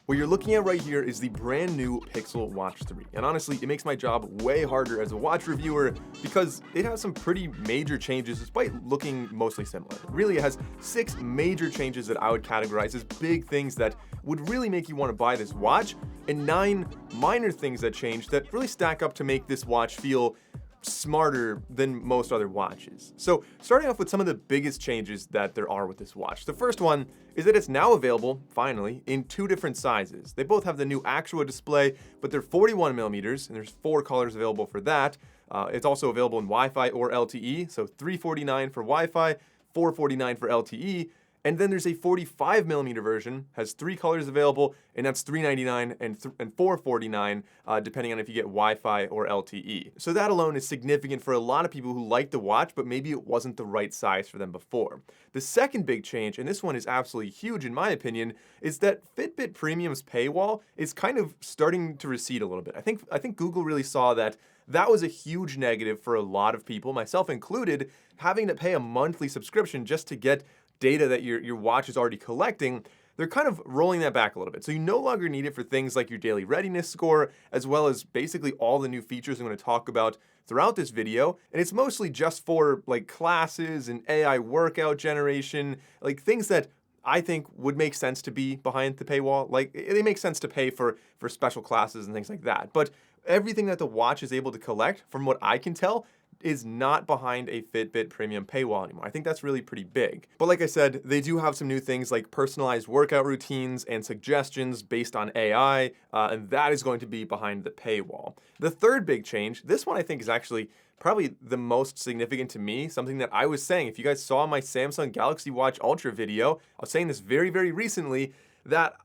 What you're looking at right here is the brand new Pixel Watch 3. And honestly, it makes my job way harder as a watch reviewer because it has some pretty major changes despite looking mostly similar. Really, it has 6 major changes that I would categorize as big things that would really make you want to buy this watch, and 9 minor things that change that really stack up to make this watch feel smarter than most other watches. So starting off with some of the biggest changes that there are with this watch. The first one is that it's now available, finally, in 2 different sizes. They both have the new Actua display, but they're 41 millimeters, and there's 4 colors available for that. It's also available in Wi-Fi or LTE, so $349 for Wi-Fi, $449 for LTE. And then there's a 45 millimeter version, has 3 colors available, and that's $399 and $449, depending on if you get Wi-Fi or LTE. So that alone is significant for a lot of people who like the watch, but maybe it wasn't the right size for them before. The second big change, and this one is absolutely huge in my opinion, is that Fitbit Premium's paywall is kind of starting to recede a little bit. I think Google really saw that was a huge negative for a lot of people, myself included, having to pay a monthly subscription just to get data that your watch is already collecting. They're kind of rolling that back a little bit. So you no longer need it for things like your daily readiness score, as well as basically all the new features I'm going to talk about throughout this video. And it's mostly just for like classes and AI workout generation, like things that I think would make sense to be behind the paywall. Like they make sense to pay for special classes and things like that. But everything that the watch is able to collect, from what I can tell, is not behind a Fitbit Premium paywall anymore. I think that's really pretty big. But like I said, they do have some new things like personalized workout routines and suggestions based on AI, and that is going to be behind the paywall. The third big change, this one I think is actually probably the most significant to me, something that I was saying. If you guys saw my Samsung Galaxy Watch Ultra video, I was saying this very, very recently, that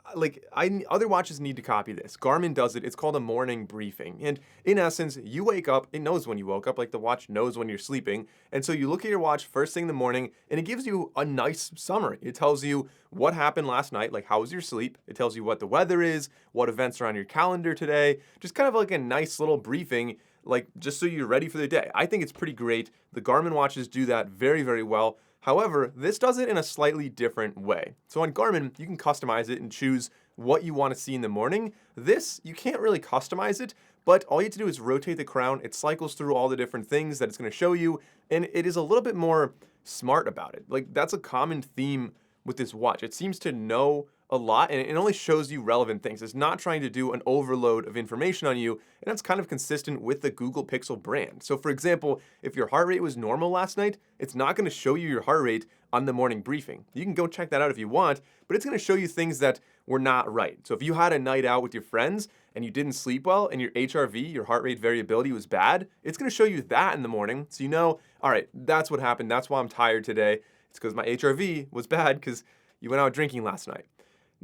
other watches need to copy this. Garmin does it. It's called a morning briefing. And in essence, you wake up, it knows when you woke up, like the watch knows when you're sleeping. And so you look at your watch first thing in the morning and it gives you a nice summary. It tells you what happened last night, like how was your sleep? It tells you what the weather is, what events are on your calendar today, just kind of like a nice little briefing, like just so you're ready for the day. I think it's pretty great. The Garmin watches do that very, very well. However, this does it in a slightly different way. So on Garmin, you can customize it and choose what you want to see in the morning. This, you can't really customize it, but all you have to do is rotate the crown. It cycles through all the different things that it's going to show you, and it is a little bit more smart about it. Like that's a common theme with this watch. It seems to know a lot, and it only shows you relevant things. It's not trying to do an overload of information on you, and that's kind of consistent with the Google Pixel brand. So for example, if your heart rate was normal last night, it's not going to show you your heart rate on the morning briefing. You can go check that out if you want, but it's going to show you things that were not right. So if you had a night out with your friends and you didn't sleep well and your HRV, your heart rate variability, was bad, it's going to show you that in the morning. So you know, all right, that's what happened. That's why I'm tired today. It's because my HRV was bad because you went out drinking last night.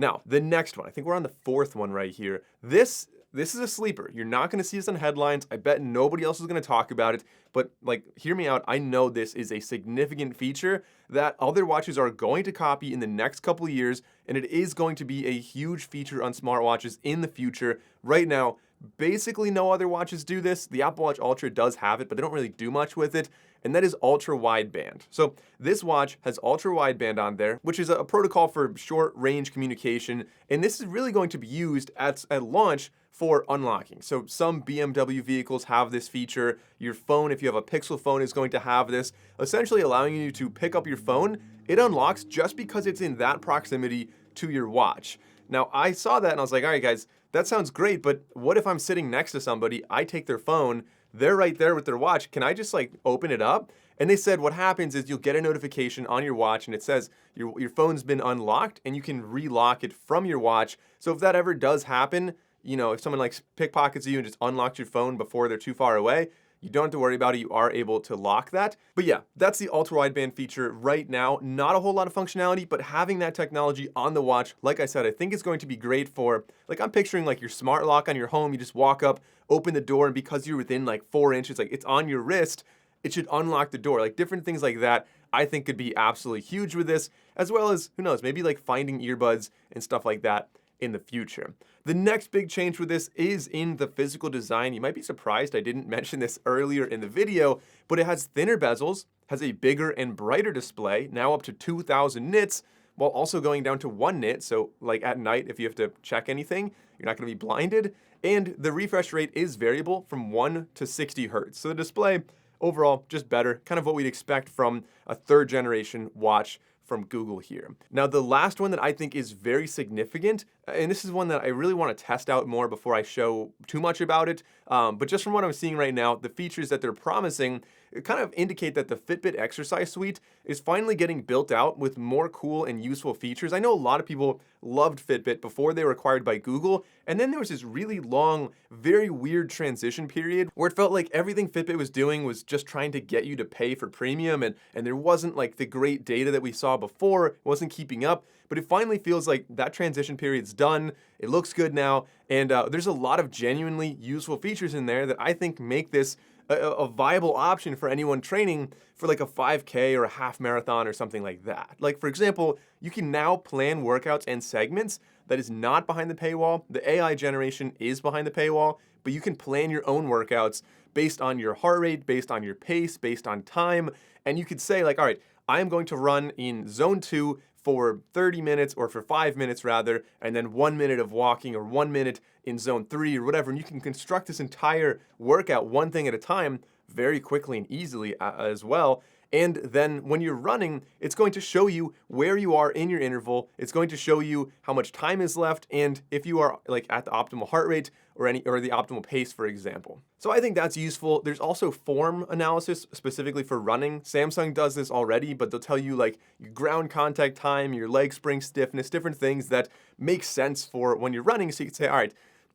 Now, the next one, I think we're on the 4th one right here. This is a sleeper. You're not going to see this on headlines. I bet nobody else is going to talk about it, but like, hear me out. I know this is a significant feature that other watches are going to copy in the next couple of years, and it is going to be a huge feature on smartwatches in the future. Right now, basically no other watches do this. The Apple Watch Ultra does have it, but they don't really do much with it, and that is ultra wideband. So this watch has ultra wideband on there, which is a protocol for short range communication, and this is really going to be used at launch for unlocking. So some BMW vehicles have this feature. Your phone, if you have a Pixel phone, is going to have this, essentially allowing you to pick up your phone. It unlocks just because it's in that proximity to your watch. Now, I saw that and I was like, all right, guys, that sounds great, but what if I'm sitting next to somebody, I take their phone, they're right there with their watch, can I just like open it up? And they said what happens is you'll get a notification on your watch and it says your phone's been unlocked, and you can relock it from your watch. So if that ever does happen, you know, if someone like pickpockets you and just unlocks your phone before they're too far away, you don't have to worry about it. You are able to lock that. But yeah, that's the ultra wideband feature right now. Not a whole lot of functionality, but having that technology on the watch, like I said, I think it's going to be great for, like, I'm picturing like your smart lock on your home. You just walk up, open the door, and because you're within like 4 inches, like it's on your wrist, it should unlock the door. Like different things like that, I think could be absolutely huge with this, as well as, who knows, maybe like finding earbuds and stuff like that in the future. The next big change with this is in the physical design. You might be surprised I didn't mention this earlier in the video, but it has thinner bezels, has a bigger and brighter display, now up to 2,000 nits, while also going down to 1 nit. So like at night, if you have to check anything, you're not going to be blinded. And the refresh rate is variable from 1 to 60 hertz. So the display overall just better, kind of what we'd expect from a 3rd generation watch from Google here. Now, the last one that I think is very significant, and this is one that I really want to test out more before I show too much about it, but just from what I'm seeing right now, the features that they're promising kind of indicate that the Fitbit exercise suite is finally getting built out with more cool and useful features. I know a lot of people loved Fitbit before they were acquired by Google, and then there was this really long, very weird transition period where it felt like everything Fitbit was doing was just trying to get you to pay for premium, and there wasn't like the great data that we saw before, it wasn't keeping up. But it finally feels like that transition period's done. It looks good now, and there's a lot of genuinely useful features in there that I think make this a viable option for anyone training for like a 5K or a half marathon or something like that. Like, for example, you can now plan workouts and segments that is not behind the paywall. The AI generation is behind the paywall, but you can plan your own workouts based on your heart rate, based on your pace, based on time. And you could say like, all right, I am going to run in zone 2 for 30 minutes or for 5 minutes rather, and then 1 minute of walking or 1 minute in zone 3 or whatever. And you can construct this entire workout one thing at a time very quickly and easily as well. And then when you're running, it's going to show you where you are in your interval. It's going to show you how much time is left and if you are like at the optimal heart rate or the optimal pace, for example. So I think that's useful. There's also form analysis specifically for running. Samsung does this already, but they'll tell you like your ground contact time, your leg spring stiffness, different things that make sense for when you're running. So you can say, all right,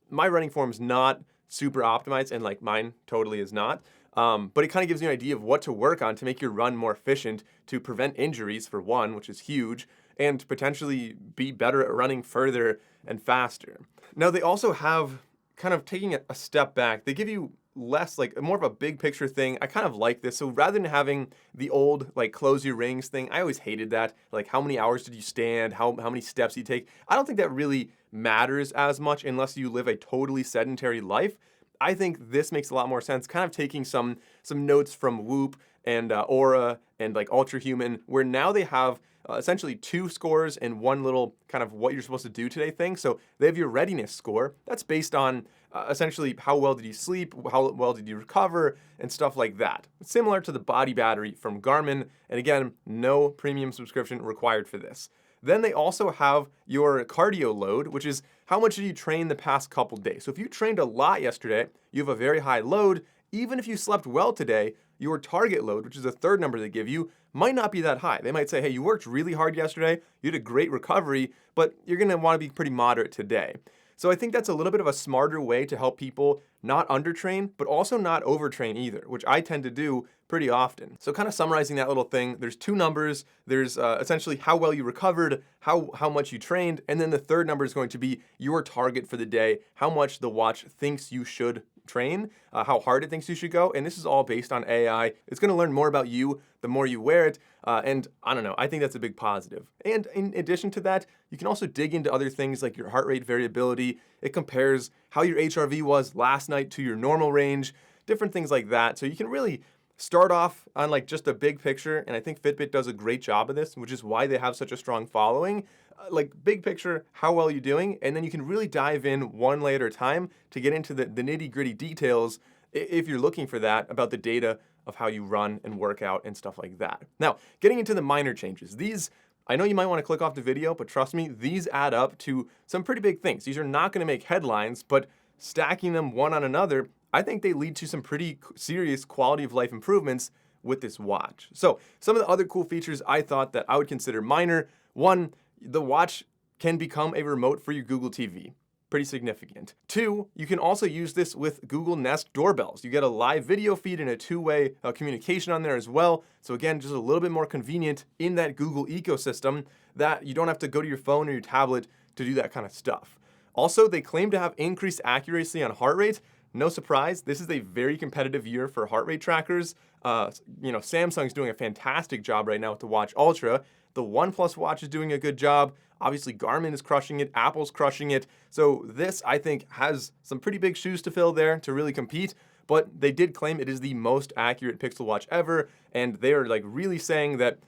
my running form is not super optimized, and like mine totally is not. But it kind of gives you an idea of what to work on to make your run more efficient, to prevent injuries for one, which is huge, and potentially be better at running further and faster. Now they also have kind of taking a step back. They give you less, like more of a big picture thing. I kind of like this. So rather than having the old like close your rings thing, I always hated that. Like how many hours did you stand? How many steps you take? I don't think that really matters as much unless you live a totally sedentary life. I think this makes a lot more sense, kind of taking some notes from Whoop and Aura and like Ultra Human, where now they have essentially 2 scores and one little kind of what you're supposed to do today thing. So they have your readiness score. That's based on essentially how well did you sleep, how well did you recover, and stuff like that. It's similar to the body battery from Garmin. And again, no premium subscription required for this. Then they also have your cardio load, which is how much did you train the past couple days. So if you trained a lot yesterday, you have a very high load. Even if you slept well today, your target load, which is the 3rd number they give you, might not be that high. They might say, hey, you worked really hard yesterday, you had a great recovery, but you're gonna wanna be pretty moderate today. So I think that's a little bit of a smarter way to help people not undertrain, but also not overtrain either, which I tend to do pretty often. So kind of summarizing that little thing, there's 2 numbers. There's essentially how well you recovered, how much you trained, and then the 3rd number is going to be your target for the day, how much the watch thinks you should train, how hard it thinks you should go, and this is all based on AI. It's going to learn more about you the more you wear it, and I don't know, I think that's a big positive. And in addition to that, you can also dig into other things like your heart rate variability. It compares how your HRV was last night to your normal range, different things like that. So you can really start off on like just a big picture, and I think Fitbit does a great job of this, which is why they have such a strong following. Like big picture, how well you're doing, and then you can really dive in one layer at a time to get into the nitty gritty details if you're looking for that about the data of how you run and work out and stuff like that. Now, getting into the minor changes. These, I know you might want to click off the video, but trust me, these add up to some pretty big things. These are not going to make headlines, but stacking them one on another, I think they lead to some pretty serious quality of life improvements with this watch. So some of the other cool features I thought that I would consider minor. One, the watch can become a remote for your Google TV. Pretty significant. 2, you can also use this with Google Nest doorbells. You get a live video feed and a 2-way communication on there as well. So again, just a little bit more convenient in that Google ecosystem that you don't have to go to your phone or your tablet to do that kind of stuff. Also, they claim to have increased accuracy on heart rate. No surprise, this is a very competitive year for heart rate trackers. Samsung's doing a fantastic job right now with the Watch Ultra. The OnePlus watch is doing a good job. Obviously, Garmin is crushing it. Apple's crushing it. So this, I think, has some pretty big shoes to fill there to really compete. but they did claim it is the most accurate Pixel Watch ever, and they are like really saying that,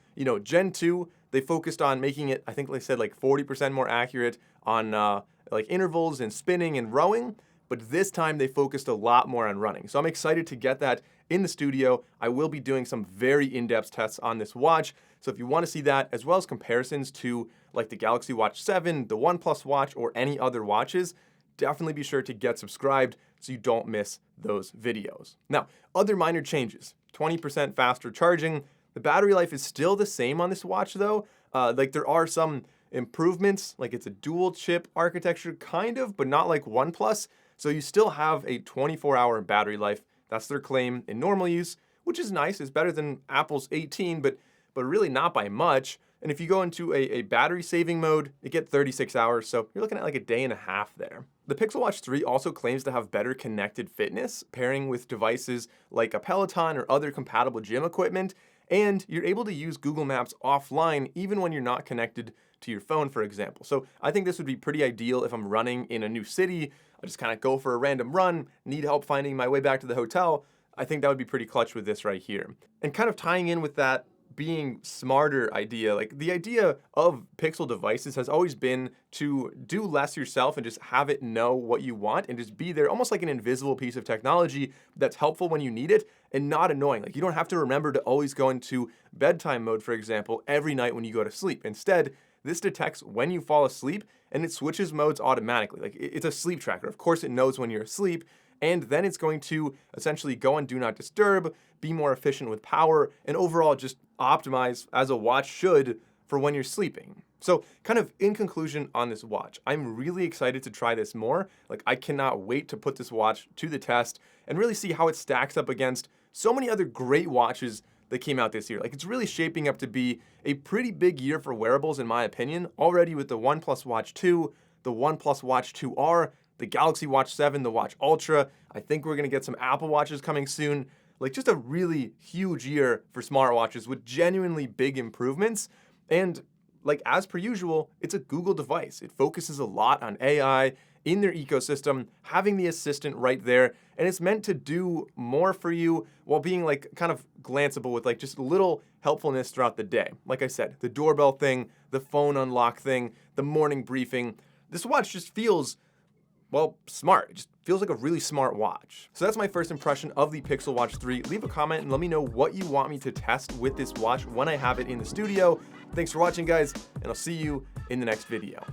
Gen 2, they focused on making it, I think they said like 40% more accurate on like intervals and spinning and rowing, but this time they focused a lot more on running. So I'm excited to get that in the studio. I will be doing some very in-depth tests on this watch. So if you want to see that, as well as comparisons to like the Galaxy Watch 7, the OnePlus Watch, or any other watches, definitely be sure to get subscribed so you don't miss those videos. Now, other minor changes: 20% faster charging. The battery life is still the same on this watch though. Like there are some improvements, like it's a dual chip architecture kind of, but not like OnePlus. So you still have a 24-hour battery life. That's their claim in normal use, which is nice. It's better than Apple's 18, but really not by much. And if you go into a battery saving mode, you get 36 hours. So you're looking at like a day and a half there. The Pixel Watch 3 also claims to have better connected fitness, pairing with devices like a Peloton or other compatible gym equipment. And you're able to use Google Maps offline even when you're not connected to your phone, for example. So I think this would be pretty ideal if I'm running in a new city. I just kind of go for a random run, need help finding my way back to the hotel. I think that would be pretty clutch with this right here. And kind of tying in with that being smarter idea, like the idea of Pixel devices has always been to do less yourself and just have it know what you want and just be there, almost like an invisible piece of technology that's helpful when you need it and not annoying. Like you don't have to remember to always go into bedtime mode, for example, every night when you go to sleep. Instead, this detects when you fall asleep and it switches modes automatically. Like it's a sleep tracker. Of course, it knows when you're asleep, and then it's going to essentially go on Do Not Disturb, be more efficient with power, and overall just optimize as a watch should for when you're sleeping. So kind of in conclusion on this watch, I'm really excited to try this more. Like I cannot wait to put this watch to the test and really see how it stacks up against so many other great watches that came out this year. Like it's really shaping up to be a pretty big year for wearables in my opinion, already with the OnePlus Watch 2, the OnePlus Watch 2R, the Galaxy Watch 7, the Watch Ultra. I think we're gonna get some Apple Watches coming soon. Like just a really huge year for smartwatches with genuinely big improvements. And like as per usual, it's a Google device. It focuses a lot on AI in their ecosystem, having the assistant right there, and it's meant to do more for you while being like kind of glanceable with like just a little helpfulness throughout the day. Like I said, the doorbell thing, the phone unlock thing, the morning briefing. This watch just feels, well, smart. It just feels like a really smart watch. So that's my first impression of the Pixel Watch 3. Leave a comment and let me know what you want me to test with this watch when I have it in the studio. Thanks for watching, guys, and I'll see you in the next video.